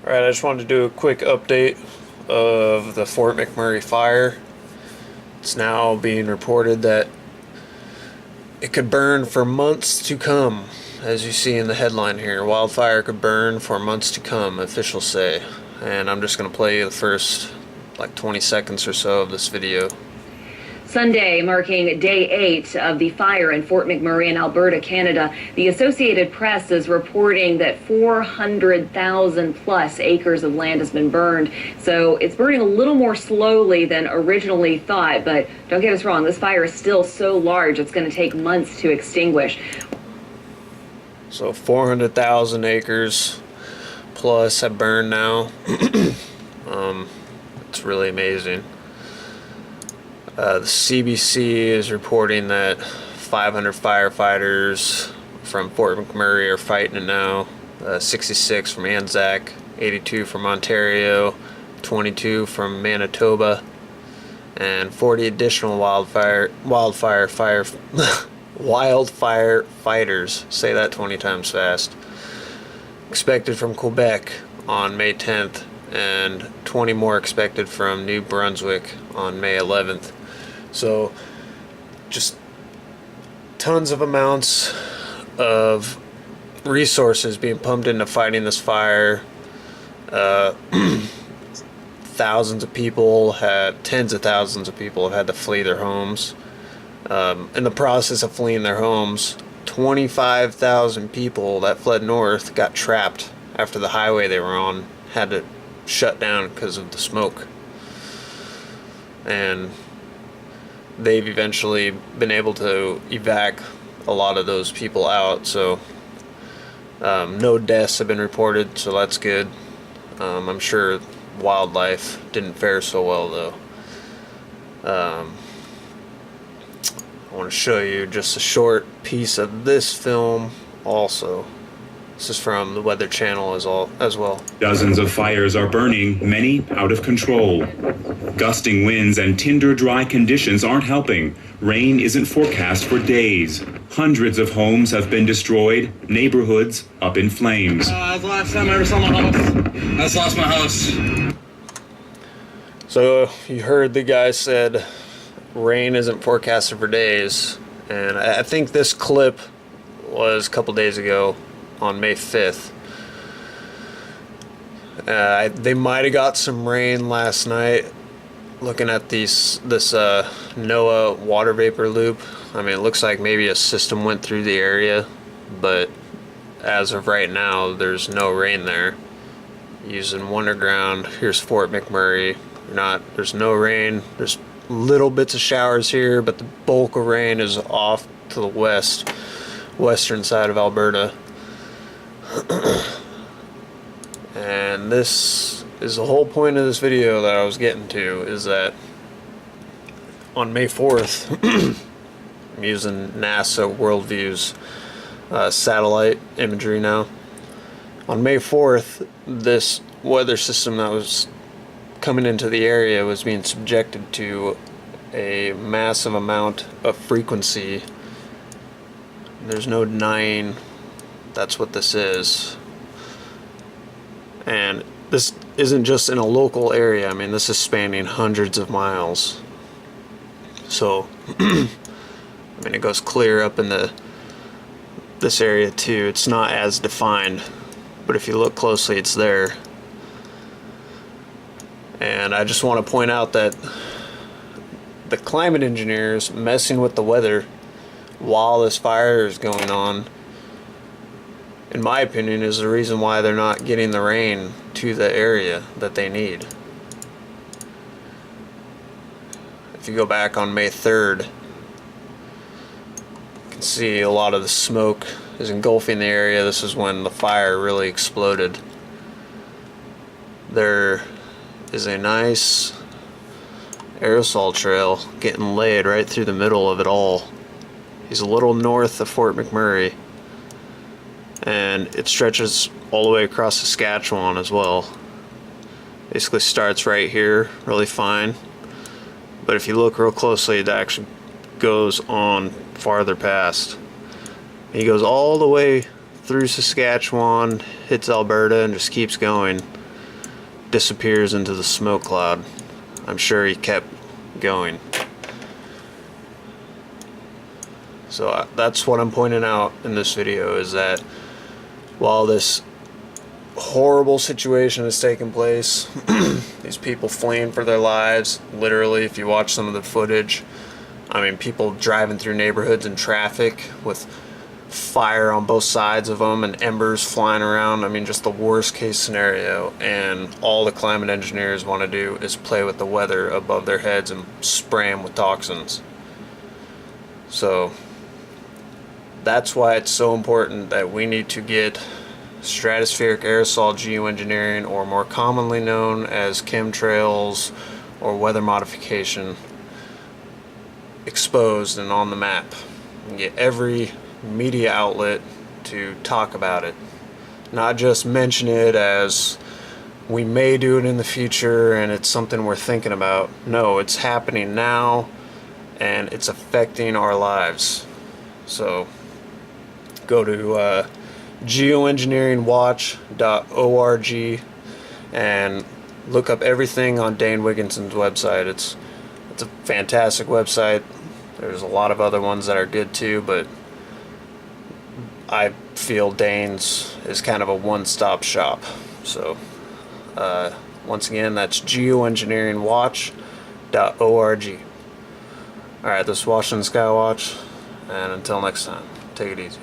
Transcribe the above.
Alright, I just wanted to do a quick update of the Fort McMurray fire. It's now being reported that it could burn for months to come. As you see in the headline here, wildfire could burn for months to come, officials say. And I'm just going to play the first like 20 seconds or so of this video. Sunday, marking day 8 of the fire in Fort McMurray in Alberta, Canada, the Associated Press is reporting that 400,000 plus acres of land has been burned. So it's burning a little more slowly than originally thought, but don't get us wrong, this fire is still so large it's going to take months to extinguish. So 400,000 acres plus have burned now. It's really amazing. The CBC is reporting that 500 firefighters from Fort McMurray are fighting it now. 66 from Anzac, 82 from Ontario, 22 from Manitoba, and 40 additional wildfire fighters, say that 20 times fast, expected from Quebec on May 10th, and 20 more expected from New Brunswick on May 11th. So just tons of amounts of resources being pumped into fighting this fire. Tens of thousands of people have had to flee their homes. In the process of fleeing their homes, 25,000 people that fled north got trapped after the highway they were on had to shut down because of the smoke. And they've eventually been able to evac a lot of those people out, so no deaths have been reported, so that's good. I'm sure wildlife didn't fare so well though. I want to show you just a short piece of this film also. This is from the Weather Channel as well. Dozens of fires are burning, many out of control. Gusting winds and tinder-dry conditions aren't helping. Rain isn't forecast for days. Hundreds of homes have been destroyed, neighborhoods up in flames. That's the last time I ever saw my house. I just lost my house. So you heard the guy said rain isn't forecasted for days, and I think this clip was a couple days ago on May 5th. They might have got some rain last night. Looking at this NOAA water vapor loop, I mean, it looks like maybe a system went through the area, but as of right now, there's no rain there. Using Wonderground, here's Fort McMurray. There's no rain. There's little bits of showers here, but the bulk of rain is off to the western side of Alberta. And this is the whole point of this video that I was getting to, is that on May 4th, I'm using NASA Worldview's satellite imagery now. On May 4th, this weather system that was coming into the area was being subjected to a massive amount of frequency. There's no denying that's what this is. And this isn't just in a local area. I mean, this is spanning hundreds of miles. So, I mean, it goes clear up in this area too. It's not as defined, but if you look closely, it's there. And I just want to point out that the climate engineers messing with the weather while this fire is going on, in my opinion, is the reason why they're not getting the rain to the area that they need. If you go back on May 3rd, you can see a lot of the smoke is engulfing the area. This is when the fire really exploded. There is a nice aerosol trail getting laid right through the middle of it all. He's a little north of Fort McMurray, and it stretches all the way across Saskatchewan as well. Basically starts right here, really fine, but if you look real closely, it actually goes on farther past. He goes all the way through Saskatchewan, hits Alberta, and just keeps going. disappears into the smoke cloud. I'm sure he kept going. So that's what I'm pointing out in this video, is that while this horrible situation is taking place, these people fleeing for their lives, literally, if you watch some of the footage, I mean, people driving through neighborhoods in traffic with fire on both sides of them and embers flying around. I mean, just the worst case scenario. And all the climate engineers want to do is play with the weather above their heads and spray them with toxins. So that's why it's so important that we need to get stratospheric aerosol geoengineering, or more commonly known as chemtrails or weather modification, exposed and on the map, and get every media outlet to talk about it, not just mention it as we may do it in the future and it's something we're thinking about. No, it's happening now and it's affecting our lives. So go to geoengineeringwatch.org and look up everything on Dane Wigginson's website. It's a fantastic website. There's a lot of other ones that are good too, but I feel Dane's is kind of a one-stop shop. So once again, that's geoengineeringwatch.org. Alright, this is Washington Skywatch, and until next time, take it easy.